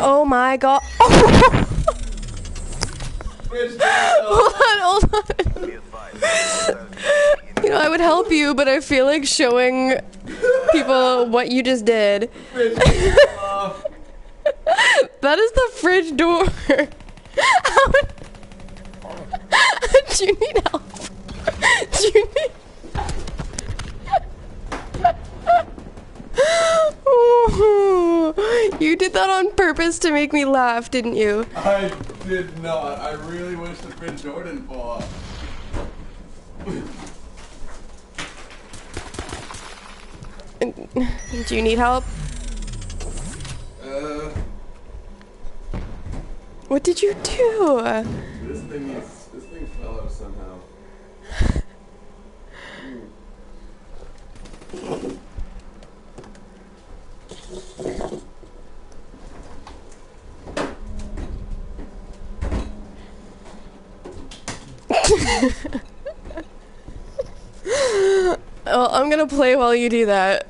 Oh my god. Hold on. You know, I would help you, but I feel like showing people what you just did. That is the fridge door. Do you need help? Do you need... You did that on purpose to make me laugh, didn't you? I did not. I really wish the fridge door didn't fall off. Do you need help? What did you do? This thing fell out somehow. Well, I'm gonna play while you do that.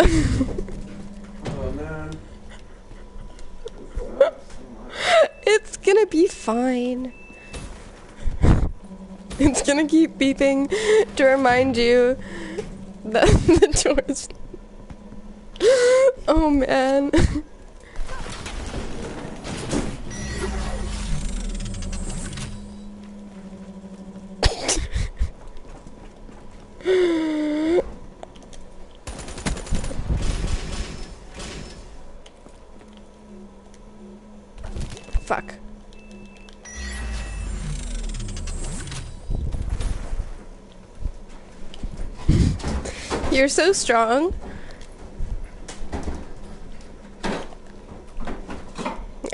Oh man. It's gonna be fine. It's gonna keep beeping to remind you that the door's... Oh man. Fuck. You're so strong.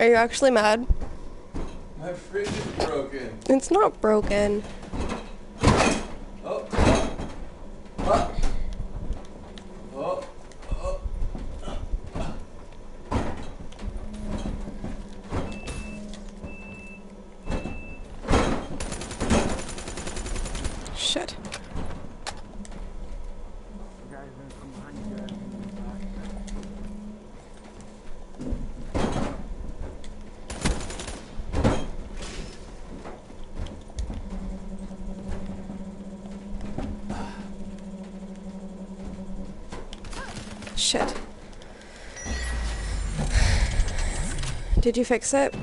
Are you actually mad? My fridge is broken. It's not broken. Oh. Ah. Oh. Oh. Shit. Shit. Did you fix it?